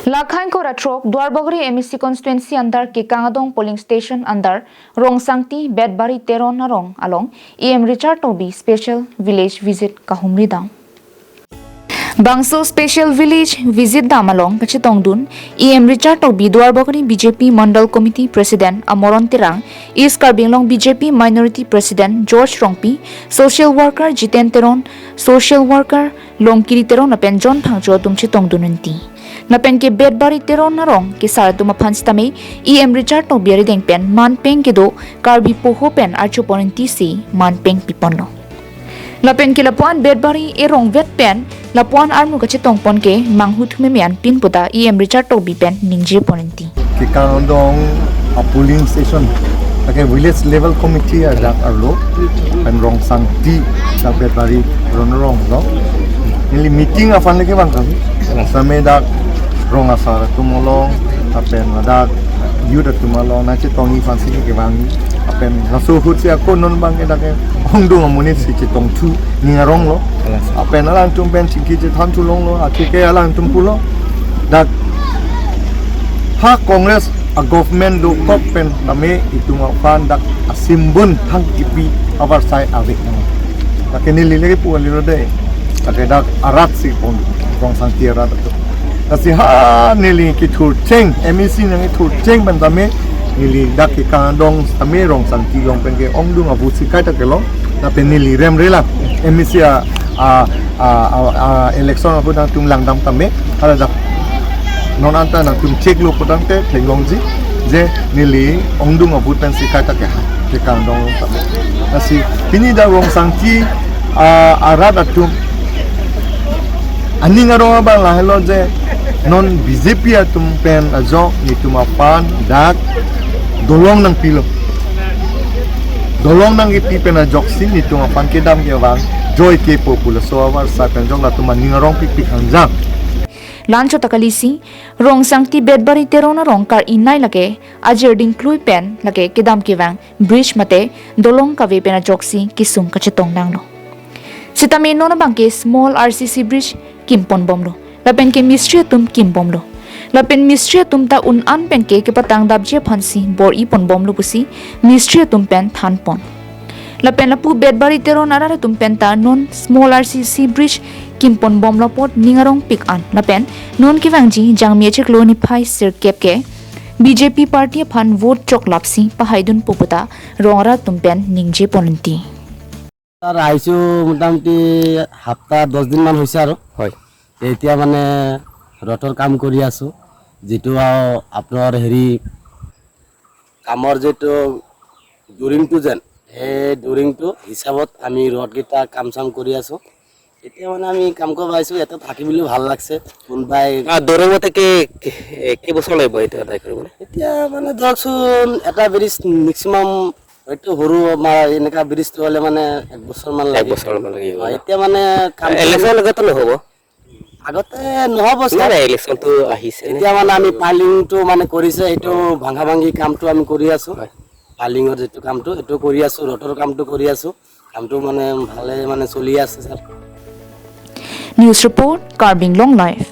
Lakhain ko ratrok Betbari MEC constituency under Kekang Adong polling station under Rongsangti Betbari Teron narong along EM Richard Toby special village visit kahumri dam. Bangso special village visit dam along kachitong dun EM Richard Toby Betbari BJP Mandal Committee President Amoron Tirang East Karbinglong BJP Minority President George Rongpi Social Worker Jiten Teron Social Worker Longkiri Teron apen John Phangcho tumchitong dununti. Napen ke Betbari Teron narong ke sar tumapan stame EM Richard Toby rideng pen manpeng ke do karbi poho pen archo ponenti si manpeng piponlo. Napen ke lapuan Betbari erong vet pen lapuan armu kachitong pon ke manghut memian pin puta EM Richard Toby pen ningje ponenti. Kekang Adong a polling station like village level committee ada arlo pen Rongsangti sa Betbari ronrong no. Ini meeting afan lagi bang kami. Sampai dak rong asar tumolong apen ada yuda tumolong nanti tongi fansi ke bang apen lasu hut si aku non bang edak hongdong amuni si citong tu ningarong lo apen alang tumpen ciki citan tulong lo akike alang tumpulo dak ha kongres a government do kopen name itu ngapan dak asimbun hang ipi abar sai awik dak ini lili pu lilo deh dak arat si pon Rongsangti arat tu kasi ha nili ki thur cheng MEC nang thur cheng ban tame nili dak Kekang Adong tame Rongsangti long pen ke ong dung abu sikai ta kelo na pen nili rem rela MEC election abu dang tung lang dam tame ala dak non anta na tum check lo podang te thenglong ji je nili ong dung abu pen sikai ta ke Kekang Adong tame kasi pini da Rongsangti arat atum ani ngarong abang lah hello je non BJP atum pen ajo ni tumapan dak dolong nang pilo dolong nang ipi pen ajok sin ni tumapan kedam ke bang joy ke popular so awar sa pen jong la tuman ngarong pik anjang Lancho takalisi Rongsangti Betbari Teron narong kar inai lake ajer ding klui pen lake kedam ke bang bridge mate dolong ka ve pen ajok si kisung kachitong nang no sitame no na bang ke small RCC bridge kimpon bomlo lapen ke mistri tum kim bomlo lapen mistri tum ta un an pen ke patang dabje phansi bor i pon bomlo pusi mistri tum pen than pon lapen lapu Betbari Teron arara tum pen ta non small RCC bridge kimpon bomlo pot ningarong pick an lapen non ki wangji jangmie chek lo ni phai sir kep ke BJP party phan vote chok lapsi pahaidun poputa rongara tum pen ningje ponanti তার আইছো মোটামুটি সপ্তাহ 10 দিন মান হইছে আৰু হয় এতিয়া মানে ৰটৰ কাম কৰি আছো যেটো আপোনাৰ হেৰি কামৰ যেটো ডুৰিংটো যেন হে ডুৰিংটো হিচাপত আমি ৰট গিটা কাম চাম কৰি আছো এতিয়া মানে আমি কাম কৰিব আইছো এটা থাকি বুলি ভাল লাগছে কোনবাই দৰমতে কি বছৰ লাগিব এটা আদায় কৰিবলৈ এতিয়া মানে ধৰকচোন এটা ব্ৰিজ ম্যাক্সিমাম হয়তো হৰু আমাৰ এনেকা ব্ৰিজ হলে মানে এক বছৰ মান লাগিব এতিয়া মানে ইলেকশ্যন লগতে নহব আগতে নহব স্যাৰ ইলেকশ্যনটো আহিছে এতিয়া মানে আমি পালিংটো মানে কৰিছে এটো ভাঙা ভাঙি কামটো আমি কৰি আছো পালিংৰ যেটো কামটো এটো কৰি আছো ৰটৰ কামটো কৰি আছো কামটো মানে ভালে মানে চলি আছে sir News report Karbinglong Live